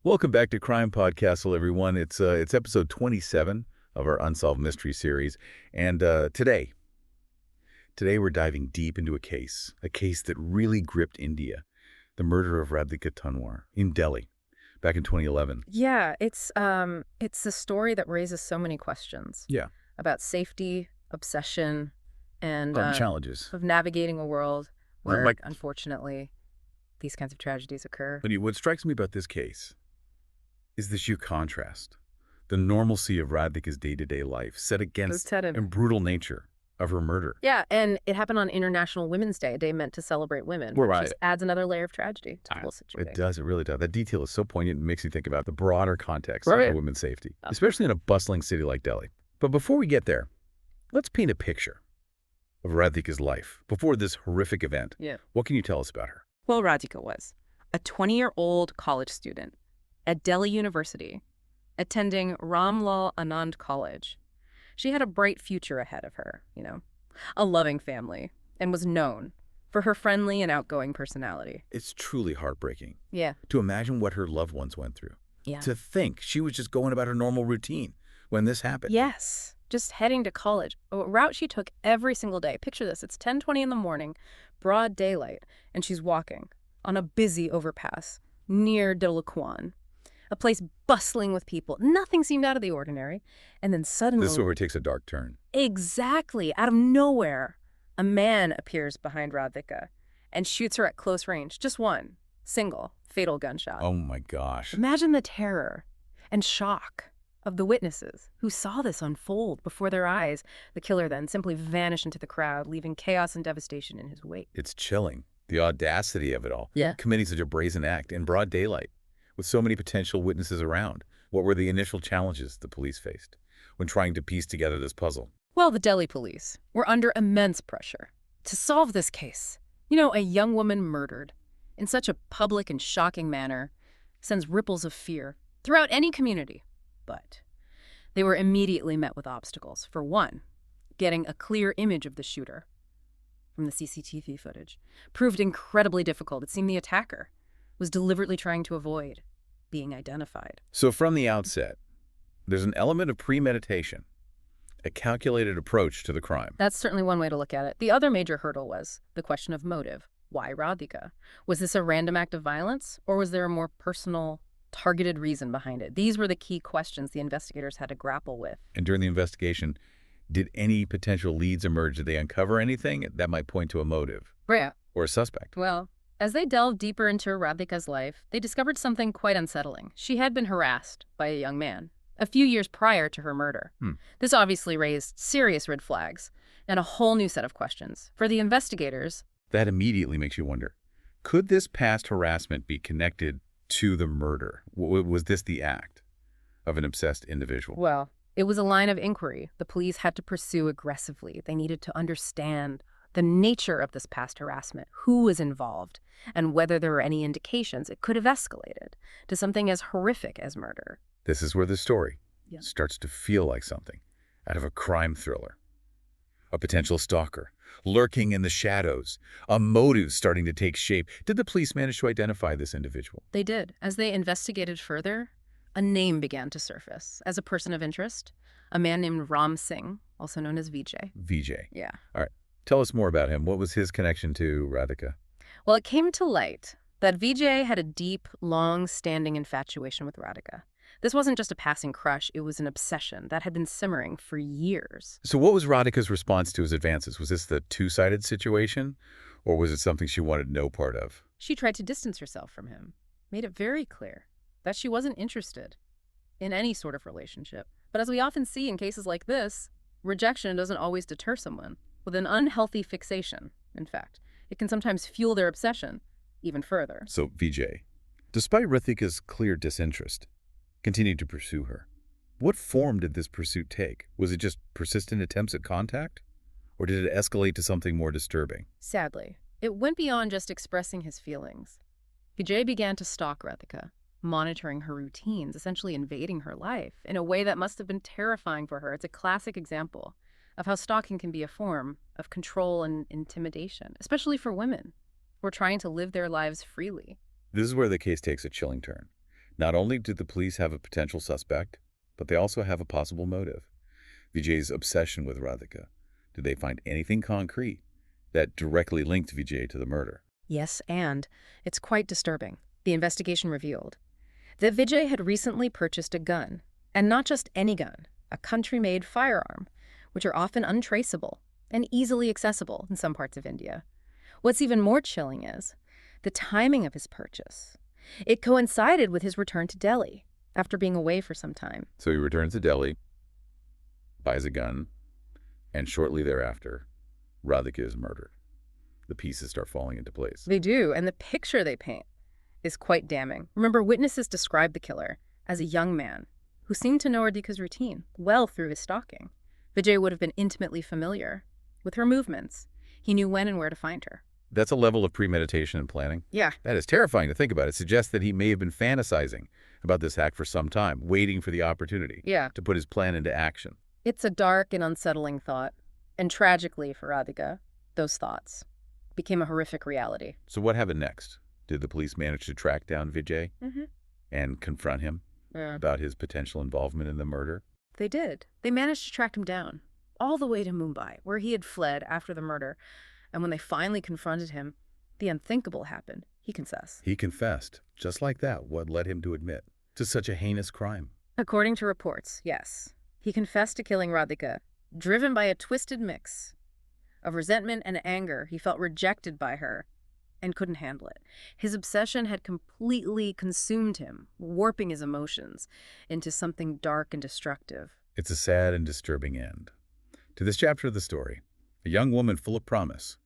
Welcome back to CrimePod Castle, everyone. It's episode 27 of our Unsolved Mystery series, and today we're diving deep into a case that really gripped India, the murder of Radhika Tanwar in Delhi back in 2011. Yeah, it's a story that raises so many questions Yeah, about safety, obsession, and challenges. of navigating a world where, Like, unfortunately, these kinds of tragedies occur. what strikes me about this case is the sheer contrast, the normalcy of Radhika's day-to-day life set against Lieutenant. the brutal nature of her murder. Yeah, and it happened on International Women's Day, a day meant to celebrate women, Well, which right. just adds another layer of tragedy to the whole It situation. does. It really does. That detail is so poignant. It makes you think about the broader context Right. of women's safety, especially in a bustling city like Delhi. But before we get there, let's paint a picture of Radhika's life before this horrific event. Yeah. What can you tell us about her? Well, Radhika was a 20-year-old college student at Delhi University, attending Ramlal Anand College. She had a bright future ahead of her, a loving family, and was known for her friendly and outgoing personality. It's truly heartbreaking Yeah. to imagine what her loved ones went through. Yeah. To think she was just going about her normal routine when this happened. Yes, just heading to college, a route she took every single day. Picture this, it's 10:20 in the morning, broad daylight, and she's walking on a busy overpass near Dilakwan, a place bustling with people. Nothing seemed out of the ordinary. And then suddenly... This is where it takes a dark turn. Exactly, out of nowhere, a man appears behind Radhika and shoots her at close range. Just one, single, fatal gunshot. Oh my gosh. Imagine the terror and shock of the witnesses who saw this unfold before their eyes. The killer then simply vanished into the crowd, leaving chaos and devastation in his wake. It's chilling. The audacity of it all. Yeah. Committing such a brazen act in broad daylight with so many potential witnesses around. What were the initial challenges the police faced when trying to piece together this puzzle? Well, the Delhi police were under immense pressure to solve this case. A young woman murdered in such a public and shocking manner sends ripples of fear throughout any community. But they were immediately met with obstacles. For one, getting a clear image of the shooter from the CCTV footage proved incredibly difficult. It seemed the attacker was deliberately trying to avoid being identified. So from the outset, there's an element of premeditation, a calculated approach to the crime. That's certainly one way to look at it. The other major hurdle was the question of motive. Why Radhika? Was this a random act of violence, or was there a more personal, targeted reason behind it? These were the key questions the investigators had to grapple with. And during the investigation, did any potential leads emerge? Did they uncover anything that might point to a motive Right. or a suspect? Well, as they delved deeper into Radhika's life, they discovered something quite unsettling. She had been harassed by a young man a few years prior to her murder. This obviously raised serious red flags and a whole new set of questions. For the investigators, That immediately makes you wonder, could this past harassment be connected to the murder? Was this the act of an obsessed individual? well, it was a line of inquiry the police had to pursue aggressively. They needed to understand the nature of this past harassment, who was involved, and whether there were any indications it could have escalated to something as horrific as murder. This is where the story Yeah. starts to feel like something out of a crime thriller. A potential stalker lurking in the shadows, a motive starting to take shape. Did the police manage to identify this individual? They did. As they investigated further, a name began to surface as a person of interest, a man named Ram Singh, also known as Vijay. VJ. Yeah. All right. Tell us more about him. What was his connection to Radhika? Well, it came to light that Vijay had a deep, long-standing infatuation with Radhika. This wasn't just a passing crush, it was an obsession that had been simmering for years. So what was Radhika's response to his advances? Was this the two-sided situation, or was it something she wanted no part of? She tried to distance herself from him, made it very clear that she wasn't interested in any sort of relationship. But as we often see in cases like this, rejection doesn't always deter someone with an unhealthy fixation. In fact, it can sometimes fuel their obsession even further. So VJ, despite Radhika's clear disinterest, continued to pursue her. What form did this pursuit take? Was it just persistent attempts at contact? Or did it escalate to something more disturbing? Sadly, it went beyond just expressing his feelings. Vijay began to stalk Radhika, monitoring her routines, essentially invading her life in a way that must have been terrifying for her. It's a classic example of how stalking can be a form of control and intimidation, especially for women who are trying to live their lives freely. This is where the case takes a chilling turn. Not only did the police have a potential suspect, but they also have a possible motive. Vijay's obsession with Radhika. Did they find anything concrete that directly linked Vijay to the murder? Yes, and it's quite disturbing. The investigation revealed that Vijay had recently purchased a gun, and not just any gun, a country-made firearm, which are often untraceable and easily accessible in some parts of India. What's even more chilling is the timing of his purchase. It coincided with his return to Delhi after being away for some time. So he returns to Delhi, buys a gun, and shortly thereafter, Radhika is murdered. The pieces start falling into place. They do, and the picture they paint is quite damning. Remember, witnesses described the killer as a young man who seemed to know Radhika's routine well through his stalking. Vijay would have been intimately familiar with her movements. He knew when and where to find her. That's a level of premeditation and planning. Yeah. That is terrifying to think about. It suggests that he may have been fantasizing about this hack for some time, waiting for the opportunity to put his plan into action. It's a dark and unsettling thought. And tragically for Radhika, those thoughts became a horrific reality. So what happened next? Did the police manage to track down Vijay and confront him about his potential involvement in the murder? They did. They managed to track him down all the way to Mumbai, where he had fled after the murder. And when they finally confronted him, the unthinkable happened. He confessed. He confessed. Just like that, what led him to admit to such a heinous crime? According to reports, yes. He confessed to killing Radhika, driven by a twisted mix of resentment and anger. He felt rejected by her and couldn't handle it. His obsession had completely consumed him, warping his emotions into something dark and destructive. It's a sad and disturbing end to this chapter of the story. A young woman full of promise,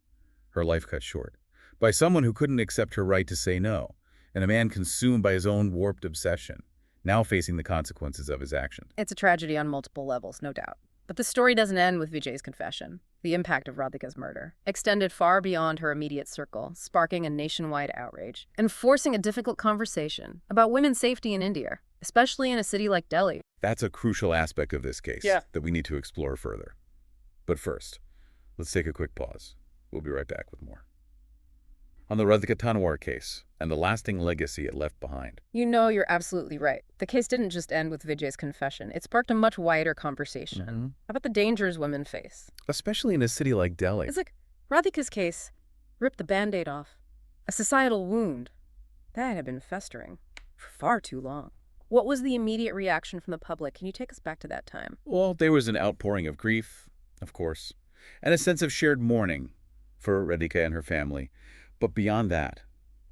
her life cut short by someone who couldn't accept her right to say no, and a man consumed by his own warped obsession, now facing the consequences of his action. It's a tragedy on multiple levels, no doubt. But the story doesn't end with Vijay's confession. The impact of Radhika's murder extended far beyond her immediate circle, sparking a nationwide outrage and forcing a difficult conversation about women's safety in India, especially in a city like Delhi. That's a crucial aspect of this case that we need to explore further. But first, let's take a quick pause. We'll be right back with more. On the Radhika Tanwar case and the lasting legacy it left behind. You know, you're absolutely right. The case didn't just end with Vijay's confession. It sparked a much wider conversation about the dangers women face. Especially in a city like Delhi. It's like Radhika's case ripped the Band-Aid off. A societal wound that had been festering for far too long. What was the immediate reaction from the public? Can you take us back to that time? Well, there was an outpouring of grief, of course, and a sense of shared mourning for Radhika and her family. But beyond that,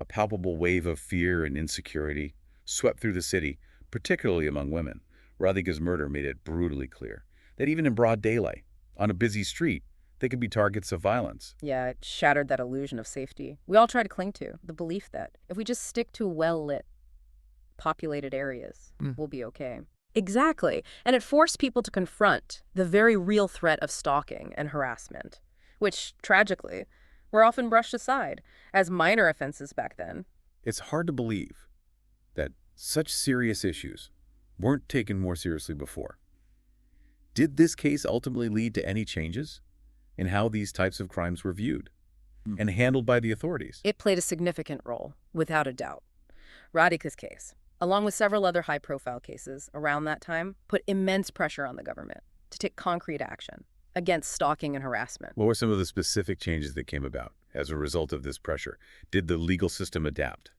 a palpable wave of fear and insecurity swept through the city, particularly among women. Radhika's murder made it brutally clear that even in broad daylight, on a busy street, they could be targets of violence. Yeah, it shattered that illusion of safety we all try to cling to, the belief that if we just stick to well-lit, populated areas, we'll be okay. Exactly. And it forced people to confront the very real threat of stalking and harassment, which, tragically, were often brushed aside as minor offenses back then. It's hard to believe that such serious issues weren't taken more seriously before. Did this case ultimately lead to any changes in how these types of crimes were viewed and handled by the authorities? It played a significant role, without a doubt. Radhika's case, along with several other high-profile cases around that time, put immense pressure on the government to take concrete action against stalking and harassment. What were some of the specific changes that came about as a result of this pressure? Did the legal system adapt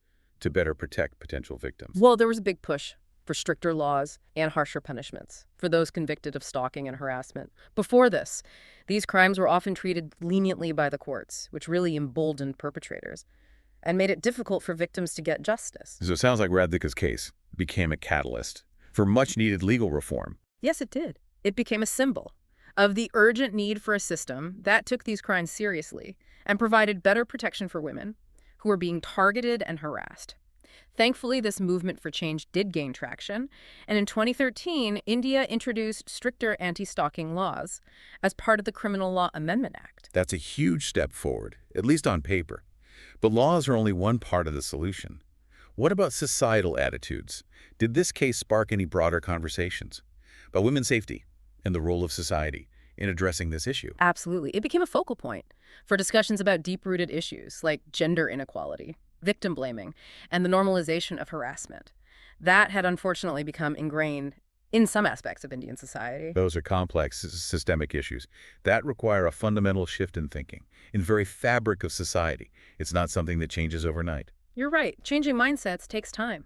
to better protect potential victims? Well, there was a big push for stricter laws and harsher punishments for those convicted of stalking and harassment. Before this, these crimes were often treated leniently by the courts, which really emboldened perpetrators and made it difficult for victims to get justice. So it sounds like Radhika's case became a catalyst for much-needed legal reform. Yes, it did. It became a symbol of the urgent need for a system that took these crimes seriously and provided better protection for women who were being targeted and harassed. Thankfully, this movement for change did gain traction, and in 2013, India introduced stricter anti-stalking laws as part of the Criminal Law Amendment Act. That's a huge step forward, at least on paper. But laws are only one part of the solution. What about societal attitudes? Did this case spark any broader conversations about women's safety and the role of society in addressing this issue? Absolutely. It became a focal point for discussions about deep-rooted issues like gender inequality, victim blaming, and the normalization of harassment. That had unfortunately become ingrained in some aspects of Indian society. Those are complex systemic issues that require a fundamental shift in thinking, in the very fabric of society. It's not something that changes overnight. You're right. Changing mindsets takes time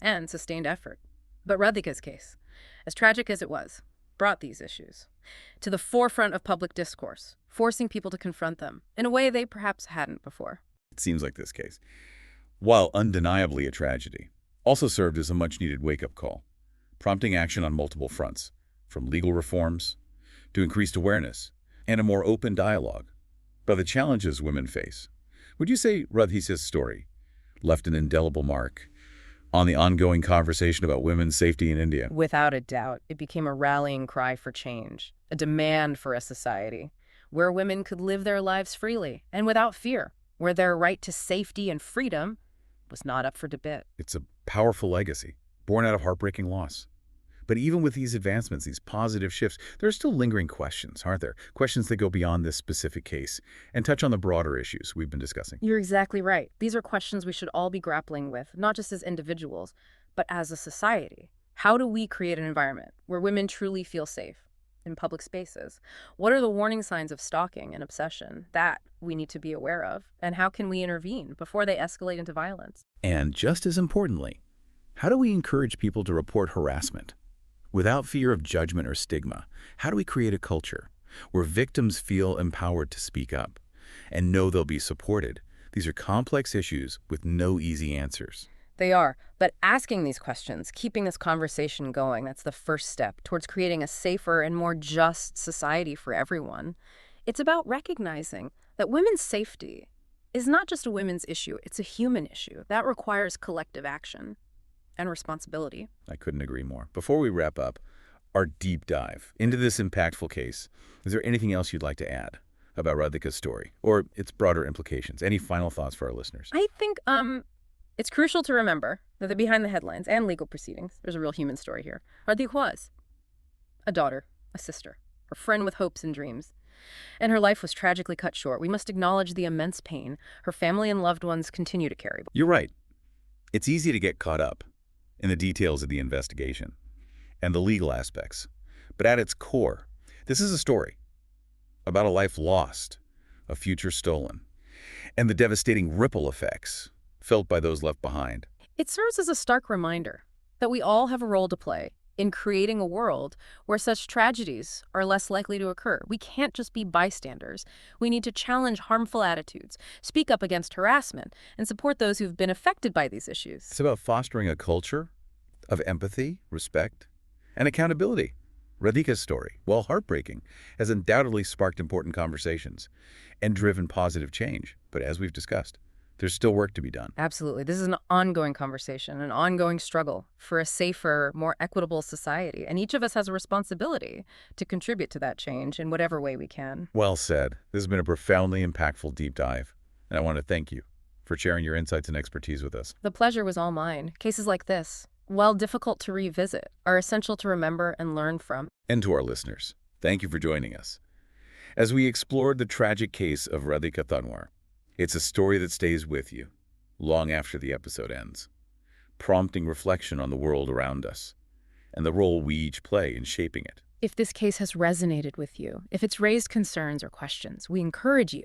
and sustained effort. But Radhika's case, as tragic as it was, brought these issues to the forefront of public discourse, forcing people to confront them in a way they perhaps hadn't before. It seems like this case, while undeniably a tragedy, also served as a much-needed wake-up call, prompting action on multiple fronts, from legal reforms to increased awareness and a more open dialogue about the challenges women face. Would you say Radhika's story left an indelible mark on the ongoing conversation about women's safety in India? Without a doubt, it became a rallying cry for change, a demand for a society where women could live their lives freely and without fear, where their right to safety and freedom was not up for debate. It's a powerful legacy, born out of heartbreaking loss. But even with these advancements, these positive shifts, there are still lingering questions, aren't there? Questions that go beyond this specific case and touch on the broader issues we've been discussing. You're exactly right. These are questions we should all be grappling with, not just as individuals, but as a society. How do we create an environment where women truly feel safe in public spaces? What are the warning signs of stalking and obsession that we need to be aware of? And how can we intervene before they escalate into violence? And just as importantly, how do we encourage people to report harassment without fear of judgment or stigma? How do we create a culture where victims feel empowered to speak up and know they'll be supported? These are complex issues with no easy answers. They are, but asking these questions, keeping this conversation going, that's the first step towards creating a safer and more just society for everyone. It's about recognizing that women's safety is not just a women's issue, it's a human issue. That requires collective action and responsibility. I couldn't agree more. Before we wrap up our deep dive into this impactful case, is there anything else you'd like to add about Radhika's story or its broader implications? Any final thoughts for our listeners? I think it's crucial to remember that behind the headlines and legal proceedings, there's a real human story here. Radhika was a daughter, a sister, a friend with hopes and dreams. And her life was tragically cut short. We must acknowledge the immense pain her family and loved ones continue to carry. You're right. It's easy to get caught up in the details of the investigation and the legal aspects. But at its core, this is a story about a life lost, a future stolen, and the devastating ripple effects felt by those left behind. It serves as a stark reminder that we all have a role to play in creating a world where such tragedies are less likely to occur. We can't just be bystanders. We need to challenge harmful attitudes, speak up against harassment, and support those who've been affected by these issues. It's about fostering a culture of empathy, respect, and accountability. Radhika's story, while heartbreaking, has undoubtedly sparked important conversations and driven positive change. But as we've discussed, there's still work to be done. Absolutely. This is an ongoing conversation, an ongoing struggle for a safer, more equitable society. And each of us has a responsibility to contribute to that change in whatever way we can. Well said. This has been a profoundly impactful deep dive, and I want to thank you for sharing your insights and expertise with us. The pleasure was all mine. Cases like this, while difficult to revisit, are essential to remember and learn from. And to our listeners, thank you for joining us as we explored the tragic case of Radhika Tanwar. It's a story that stays with you long after the episode ends, prompting reflection on the world around us and the role we each play in shaping it. If this case has resonated with you, if it's raised concerns or questions, we encourage you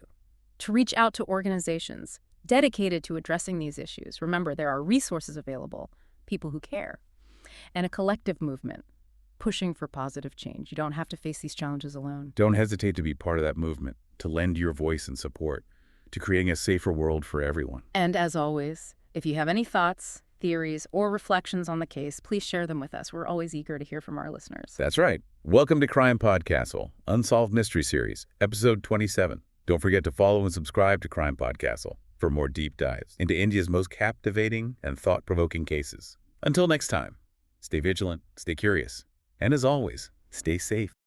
to reach out to organizations dedicated to addressing these issues. Remember, there are resources available, people who care, and a collective movement pushing for positive change. You don't have to face these challenges alone. Don't hesitate to be part of that movement, to lend your voice and support to creating a safer world for everyone. And as always, if you have any thoughts, theories, or reflections on the case, please share them with us. We're always eager to hear from our listeners. That's right. Welcome to CrimePod Castle, Unsolved Mystery Series, Episode 27. Don't forget to follow and subscribe to CrimePod Castle for more deep dives into India's most captivating and thought-provoking cases. Until next time, stay vigilant, stay curious, and as always, stay safe.